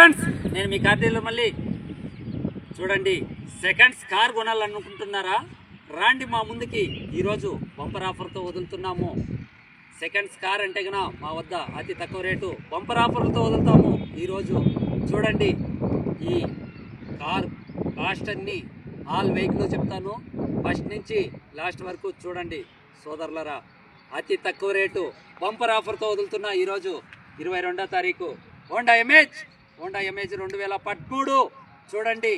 Friends, నేను మీ car dealer మళ్ళీ. చూడండి, సెకండ్స్ కార్ కొనాలనుకుంటున్నారా? రాండి మా ముందుకి. ఈరోజు బంపర్ ఆఫర్తో వదులుతున్నాము. సెకండ్స్ కార్ అంటే కన్నా మా వద్ద అతి తక్కువ రేటు బంపర్ ఆఫర్లతో వదులుతాము ఈరోజు. చూడండి, ఈ కార్ కాస్ట్ అన్ని ఆల్ వెహికల్ చెప్తాను, ఫస్ట్ నుంచి లాస్ట్ వరకు చూడండి సోదరులరా. అతి తక్కువ రేటు బంపర్ ఆఫర్తో వదులుతున్నా ఈరోజు 22వ తారీఖు. Honda Amaze 2013. చూడండి,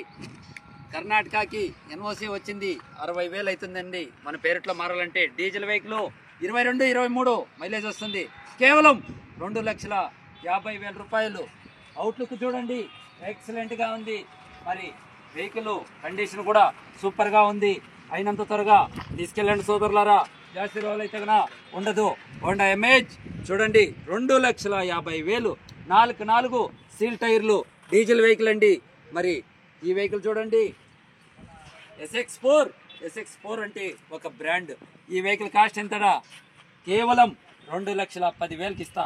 కర్ణాటకకి ఎన్ఓసి వచ్చింది, 60,000 అవుతుందండి. మన పేరుట్లో మారాలంటే డీజిల్ వెహికల్ 22-23 మైలేజ్ వస్తుంది. కేవలం 2,50,000 రూపాయలు. అవుట్లుక్ చూడండి, ఎక్సలెంట్గా ఉంది. మరి వెహికల్ కండిషన్ కూడా సూపర్గా ఉంది. అయినంత త్వరగా తీసుకెళ్ళండి సోదరులారా. జాస్తి రోజులు అయితే కన్నా ఉండదు. హోండా ఎమేజ్ చూడండి, 2,50,000. 4 సీల్ టైర్లు, డీజిల్ వెహికల్ అండి. మరి ఈ వెహికల్ చూడండి, SX4 అంటే ఒక బ్రాండ్. ఈ వెహికల్ కాస్ట్ ఎంతడా? కేవలం 2,10,000కి ఇస్తా.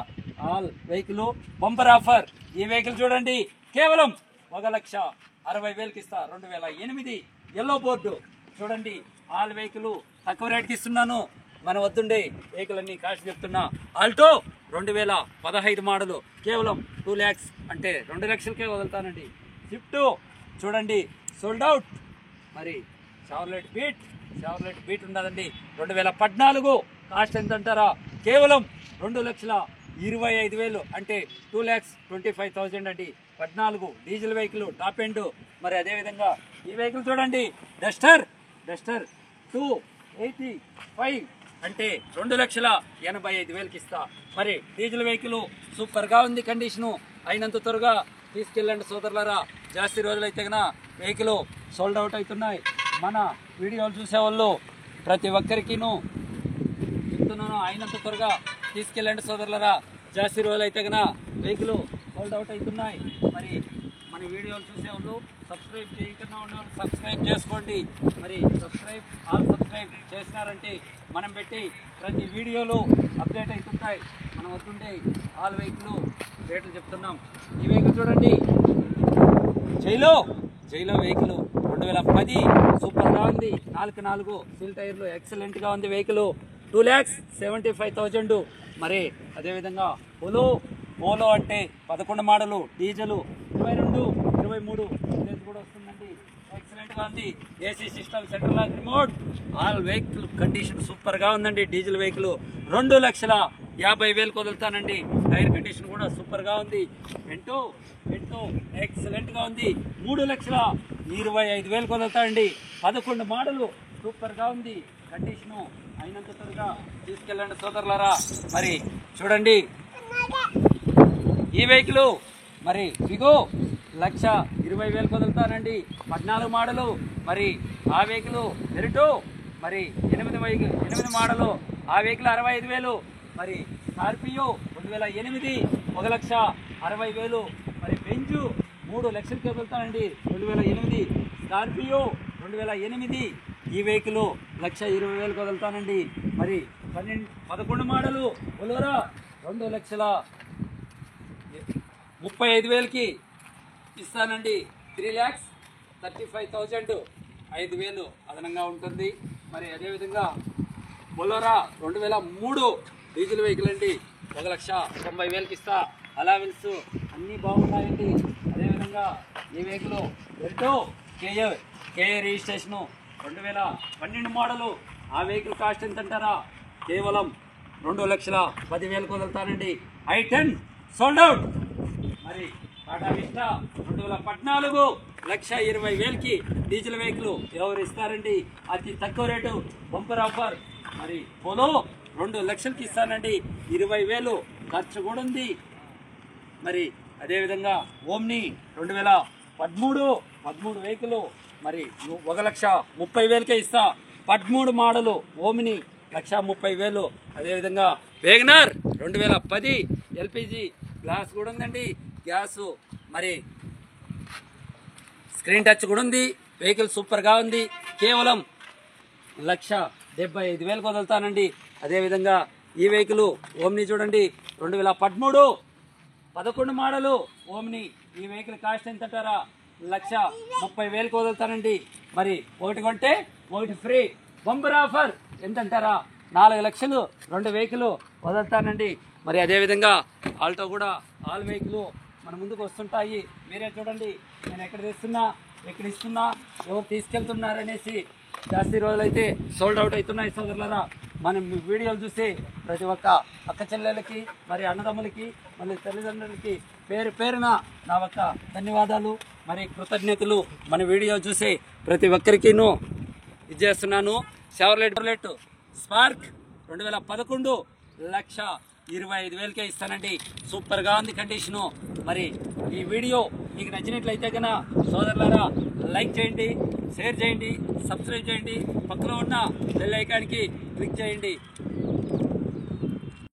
All vehicle bumper offer. ఈ వెహికల్ చూడండి, కేవలం 1,60,000కి ఇస్తా. 2008 ఎల్లో బోర్డు. చూడండి, ఆల్ వెహికల్ తక్కువ రేట్కి ఇస్తున్నాను. మన వద్దుండే వెహికల్ అన్ని కాస్ట్ చెప్తున్నా. ఆల్టో 2015 మోడలు, కేవలం 2 lakhs అంటే 2 లక్షలకే వదులుతానండి. స్విఫ్ట్ చూడండి, సోల్డ్ అవుట్. మరి షవర్లెట్ బీట్ ఉండదండి. 2014 కాస్ట్ ఎంత అంటారా? కేవలం 2,25,000 అంటే 2,25,000 అండి. 14 డీజిల్ వెహికల్, టాప్ ఎండ్. మరి అదేవిధంగా ఈ వెహికల్ చూడండి, డస్టర్ 285 అంటే 2,85,000కి ఇస్తా. మరి డీజిల్ వెహికల్ సూపర్గా ఉంది కండిషను. అయినంత త్వరగా తీసుకెళ్ళండి సోదరులారా. జాస్తి రోజులు అయితే కన్నా వెహికల్ సోల్డ్ అవుట్ అవుతున్నాయి. మన వీడియోలు చూసేవాళ్ళు ప్రతి ఒక్కరికిను చెప్తున్నాను, అయినంత త్వరగా తీసుకెళ్ళండి సోదరులారా. జాస్తి రోజులు అయితే కన్నా వెహికల్ సోల్డ్ అవుట్ అవుతున్నాయి. మరి మన వీడియోలు చూసేవాళ్ళు సబ్స్క్రైబ్ చేయకుండా ఉన్నవాళ్ళు సబ్స్క్రైబ్ చేసుకోండి. మరి సబ్స్క్రైబ్ చేసినారంటే మనం పెట్టి ప్రతి వీడియోలు అప్డేట్ అవుతుంటాయి. మనం వస్తుంటే ఆల్ వెహికల్ రేట్లు చెప్తున్నాం. ఈ వెహికల్ చూడండి, జైలో వెహికల్ 2010 సూపర్గా ఉంది. 4 సీల్ టైర్లు, ఎక్సలెంట్గా ఉంది వెహికల్. 2,75,000. మరి అదేవిధంగా పోలో అంటే 11 మోడలు, డీజిల్ 22-23 మైలేజ్ కూడా వస్తుందండి. ఎక్సలెంట్గా ఉంది. AC system, central lock remote. All vehicle condition సూపర్గా ఉందండి. డీజిల్ వెహికల్ 2,50,000కి వదులుతానండి. టైర్ కండిషన్ కూడా సూపర్గా ఉంది. వెంటో ఎక్సలెంట్గా ఉంది. 3,25,000కి వదులుతానండి. 11 మోడలు, సూపర్గా ఉంది కండిషను. అయినంత త్వరగా తీసుకెళ్ళండి సోదరులారా. మరి చూడండి, ఈ వెహికల్ మరి విగో 1,20,000కి వదులుతానండి. 14 మోడలు. మరి ఆ వెహికల్ ఎరిటో మరి 8 మోడలు. ఆ వెహికల్ 65,000. మరి స్కార్పియో 2008 1,60,000. మరి బెంజు 3 లక్షలకి వదులుతానండి. 2008 స్కార్పియో 2008. ఈ వెహికల్ 1,20,000కి వదులుతానండి. మరి 11 మోడలు బొలెరో 2,35,000కి ఇస్తానండి. 3,35,000. 5,000 అదనంగా ఉంటుంది. మరి అదేవిధంగా బొలెరో 2003 డీజిల్ వెహికల్ అండి, 1,90,000కి ఇస్తా. అలవెన్స్ అన్నీ బాగున్నాయండి. అదేవిధంగా ఈ వెహికల్ ఎల్టో కేఏ రిజిస్ట్రేషను 2012 మోడలు. ఆ వెహికల్ కాస్ట్ ఎంత అంటారా? కేవలం 2,10,000కి వదులుతానండి. I10 sold out. మరి టాటా విస్టా 2014 1,20,000కి డీజిల్ వెహికల్ ఎవరు ఇస్తారండి? అతి తక్కువ రేటు బంపర్ ఆఫర్. మరి పోలో 2 లక్షలకి ఇస్తానండి. 20,000 ఖర్చు కూడా ఉంది. మరి అదేవిధంగా ఓమ్ని 2013 వెహికల్ మరి 1,30,000కే ఇస్తా. 13 మోడలు ఓమ్ని 1,30,000. అదేవిధంగా వేగనర్ 2010 ఎల్పిజి గ్లాస్ కూడా ఉందండి. గ్యాసు మరి స్క్రీన్ టచ్ కూడా ఉంది. వెహికల్ సూపర్గా ఉంది. కేవలం 1,75,000కి వదులుతానండి. అదేవిధంగా ఈ వెహికల్ ఓమ్ని చూడండి, 2013 11 మోడలు ఓమ్ని ఈ వెహికల్ కాస్ట్ ఎంత అంటారా? 1,30,000కి వదులుతానండి. మరి ఒకటి కొంటే ఒకటి ఫ్రీ బంపర్ ఆఫర్ ఎంత అంటారా? 4 లక్షలు 2 వెహికల్ వదులుతానండి. మరి అదేవిధంగా ఆల్టో కూడా ఆల్ వెహికల్ మన ముందుకు వస్తుంటాయి. మీరే చూడండి, నేను ఎక్కడ తెస్తున్నా, ఎక్కడ ఇస్తున్నా, ఎవరు తీసుకెళ్తున్నారనేసి జాస్తి రోజులైతే సోల్డ్ అవుట్ అవుతున్నాయి సోదరులారా. మనం వీడియోలు చూసి ప్రతి ఒక్క అక్క చెల్లెలకి, మరి అన్నదమ్ములకి, మళ్ళీ తల్లిదండ్రులకి పేరు పేరున నా ఒక్క ధన్యవాదాలు, మరి కృతజ్ఞతలు. మన వీడియో చూసి ప్రతి ఒక్కరికిను ఇది చేస్తున్నాను. షెవర్లెట్ స్పార్క్ 2011 1,25,000కే ఇస్తానండి. సూపర్గా ఉంది కండిషను. మరి ఈ వీడియో మీకు నచ్చినట్లయితే కనుక సోదరులారా లైక్ చేయండి, షేర్ చేయండి, సబ్స్క్రైబ్ చేయండి, పక్కన ఉన్న బెల్ ఐకాన్కి క్లిక్ చేయండి.